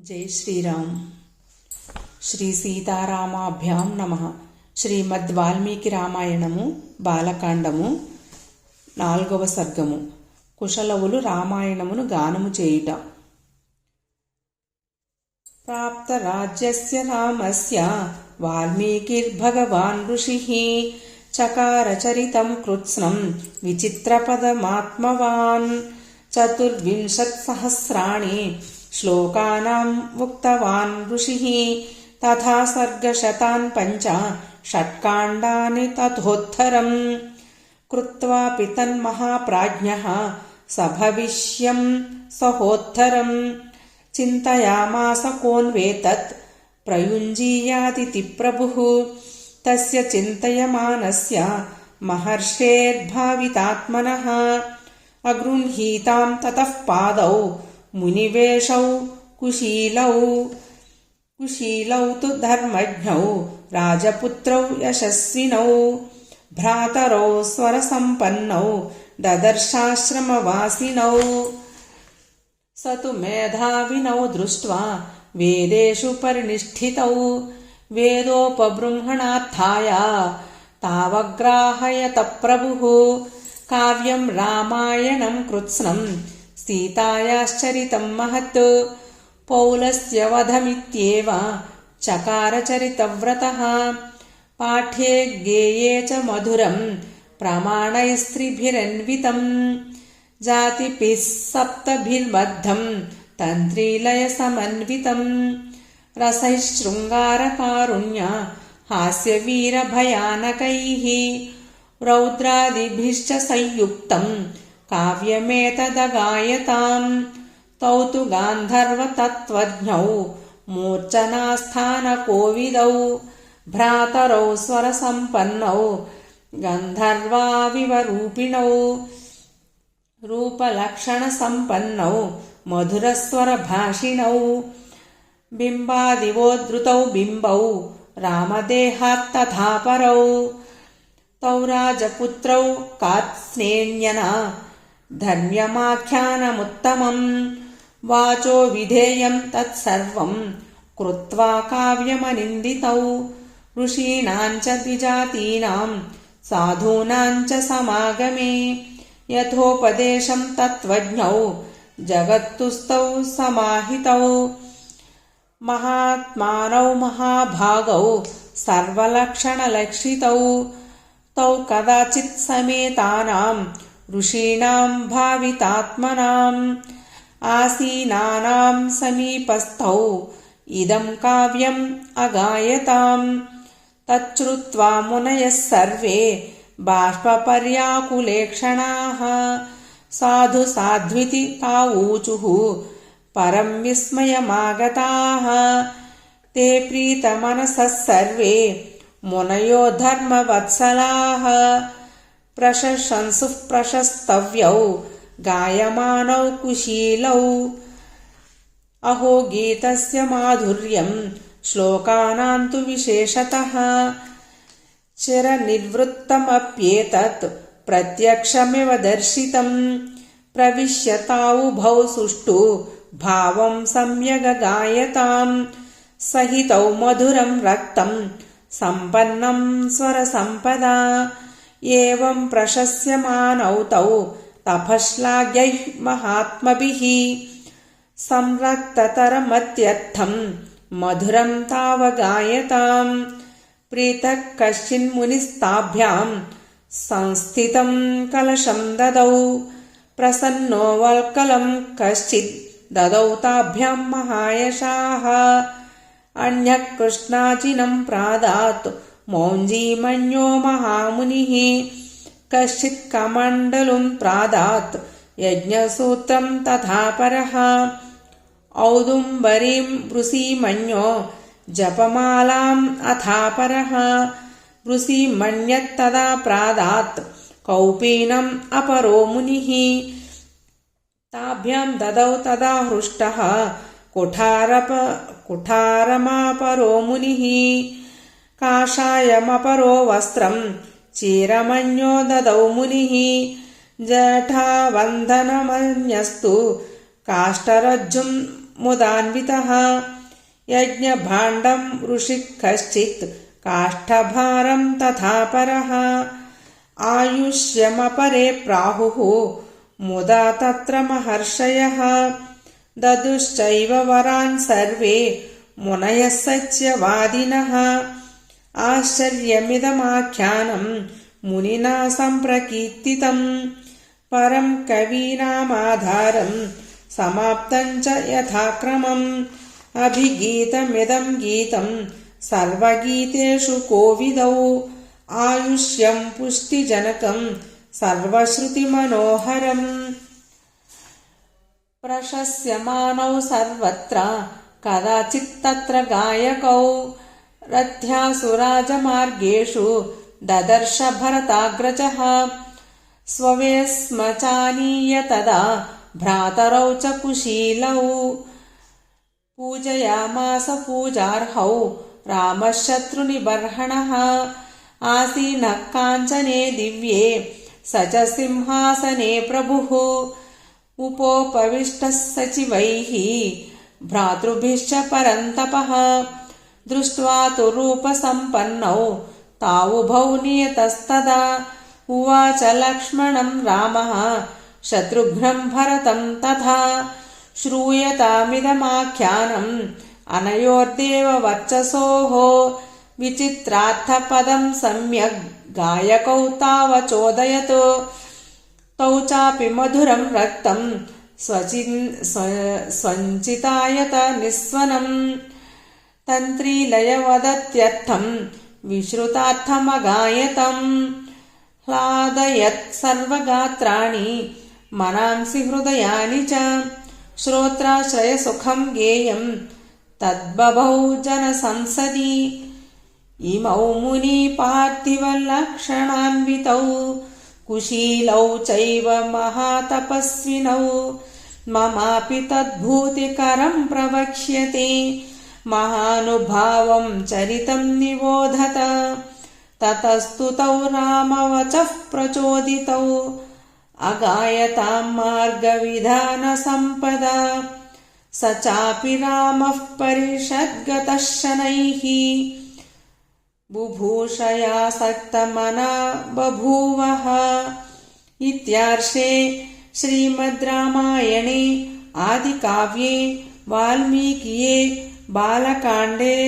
జై శ్రీరామ్. శ్రీ సీతారామాభ్యాం నమః. శ్రీమద్ వాల్మీకి రామాయణము బాలకాండము 4వ సర్గము. కుశలవులు రామాయణమును గానము చేయుట. ప్రాప్త రాజ్యస్య రామస్య వాల్మీకిర్భగవాన్ ఋషిః చకార చరితం కృత్స్నం విచిత్రపదమాత్మవాన్ 24,000 శ్లోకానాం ఉక్తవాన్ ఋషిః తథా సర్గశతాన్ 5 షట్కాండాని తథోత్తరం కృత్వాపి తన్మహాప్రాజ్ఞః సభవిష్యం సహోత్తరం చింతయామాస కోన్వేతత్ ప్రయుంజీయాదితి ప్రభుః తస్య చింతయమానస్య మహర్షేర్భావితాత్మనః అగృహీతాం తతః పాదౌ మునివేషౌ కుశీలౌ తు ధర్మజ్ఞౌ రాజపుత్రౌ యశస్వినౌ భ్రాతరౌ స్వరసంపన్నౌ దదర్శాశ్రమవాసినౌ స తు మేధావినౌ దృష్ట్వా వేదేషు పరినిష్ఠితౌ వేదోపబృంహణార్థాయ తావగ్రాహయత ప్రభుః కావ్యం రామాయణం కృత్స్నం సీతాయాశ్చరితం మహత్ పౌలస్య వధమిత్యేవ చకార చరితవ్రతః పాఠ్యే గేయే చ మధురం ప్రమాణైస్త్రిభిరన్వితం జాతిభిః సప్తభిర్బద్ధం తంత్రీలయ సమన్వితం రసైః శృంగారకారుణ్య హాస్యవీరభయానకైః రౌద్రాదిభిశ్చ సంయుక్తం కావ్యమేతదగాయతాం తౌ తు గాంధర్వతత్వజ్ఞౌ మూర్ఛనాస్థానకోవిదౌ భ్రాతరౌ స్వరసంపన్నౌ గంధర్వావివ రూపిణౌ రూపలక్షణసంపన్నౌ మధురస్వరభాషిణౌ బింబాదివోద్ధృతౌ బింబౌ రామదేహాత్తథాపరౌ తౌ రాజపుత్రౌ కార్త్స్నేన్యనా ధన్యమాఖ్యానముత్తమం వాచో విధేయం తత్సర్వం కృత్వా కావ్యమనిందితౌ ఋషీణాం చ ద్విజాతీనాం సాధూనాం చ సమాగమే యథోపదేశం తత్వజ్ఞౌ జగత్తుస్థౌ సమాహితౌ మహాత్మానౌ మహాభాగౌ సర్వలక్షణలక్షితౌ తౌ కదాచిత్ సమేతానాం ఋషీణాం భావితాత్మనాం ఆసీనానాం సమీపస్థౌ ఇదం కావ్యం అగాయతాం తచ్శ్రుత్వా మునయః సర్వే బాష్పపర్యాకులేక్షణాః సాధు సాధ్వితి తావూచుః పరం విస్మయమాగతాః తే ప్రీతమనసః సర్వే మునయో ధర్మవత్సలాః ప్రశంసుః ప్రశస్తవ్యౌ గాయమానౌ కుశీలౌ అహో గీతస్య మాధుర్యం శ్లోకానాం తు విశేషతః చిరనిర్వృత్తమప్యేతత్ ప్రత్యక్షమివ దర్శితం ప్రవిశ్య తావుభౌ సుష్ఠు భావం సమ్యగగాయతాం సహితౌ మధురం రక్తం సంపన్నం స్వరసంపదా ఏవం ప్రశస్యమానౌ తౌ తపశ్లాఘ్యైః మహాత్మభిః సంరక్తతరమత్యర్థం మధురం తావగాయతాం ప్రీతః కశ్చిన్మునిస్తాభ్యాం సంస్థితం కలశం దదౌ ప్రసన్నో వల్కలం కశ్చిద్ దదౌ తాభ్యాం మహాయశాః అన్యః కృష్ణాజినం ప్రాదాత్ మౌంజీమన్యో మహామునిః కశ్చిత్ కమండలుం ప్రాదాత్ యజ్ఞసూత్రం తథాపరః ఔదుంబరీం వృసీమన్యో జపమాలాం అథాపరః వృసీమన్యత్తదా ప్రాదాత్ కౌపీనం అపరో మునిః తాభ్యాం దదౌ తదా హృష్టః కుఠారమాపరో మునిః కాషాయమపరో వస్త్రం చీరమన్యో దదౌ మునిః జఠాబంధనమన్యస్తు కాష్టరజ్జుం मुदान्वितः यज्ञभाण्डं ऋषिः कश्चित् काष्ठभारं तथा परः आयुष्यमपरे प्राहुः मुदा तत्र महर्षयः ददुश्चैव वरान् सर्वे मुनयः सत्यवादिनः आश्चर्यमिदमाख्यानं मुनिना सम्प्रकीर्तितम् परं कवीनामाधारं समाप्तं च यथाक्रमम् अभिगीतमिदं गीतं सर्वगीतेषु कोविदौ आयुष्यं पुष्टिजनकं सर्वश्रुतिमनोहरम् प्रशस्यमानौ सर्वत्र कदाचित्तत्र गायकौ रथ्यासुराजमार्गेषु ददर्श भरताग्रजः स्ववेस्मचानीय तदा भ्रातरौ च कुशीलौ पूजयामास पूजार्हौ रामः शत्रुनिबर्हणः आसीनः काञ्चने दिव्ये स च सिंहासने प्रभुः उपोपविष्टः सचिवैः भ्रातृभिश्च परन्तपः दृष्ट्वा तु रूपसम्पन्नौ तावुभौ नियतस्तदा उवाच लक्ष्मणं रामः शत्रुघ्नं भरतं तथा श्रूयतामिदमाख्यानम् अनयोर्देव वर्चसोः विचित्रार्थपदं सम्यग् गायकौ तावचोदयत् तौ चापि मधुरं रक्तं स्वञ्चितायत निस्वनम् तन्त्रीलयवदत्यर्थं विश्रुतार्थमगायतम् ह्लादयत् सर्वगात्राणि मनांसि हृदयानि च श्रोत्राश्रयसुखं गेयं तद्बभौ जनसंसदि इमौ मुनिपार्थिवलक्षणान्वितौ कुशीलौ चैव महातपस्विनौ ममापि तद्भूतिकरं प्रवक्ष्यते महानुभावं चरितं निबोधत ततस्तु तौ रामवचः प्रचोदितौ अगायतां मार्गविधानसम्पदा स चापि रामः परिषद्गतः शनैः बुभूषयासक्तमना बभूवः। इत्यार्षे श्रीमद् रामायणे आदिकाव्ये वाल्मीकिये बालकाण्डे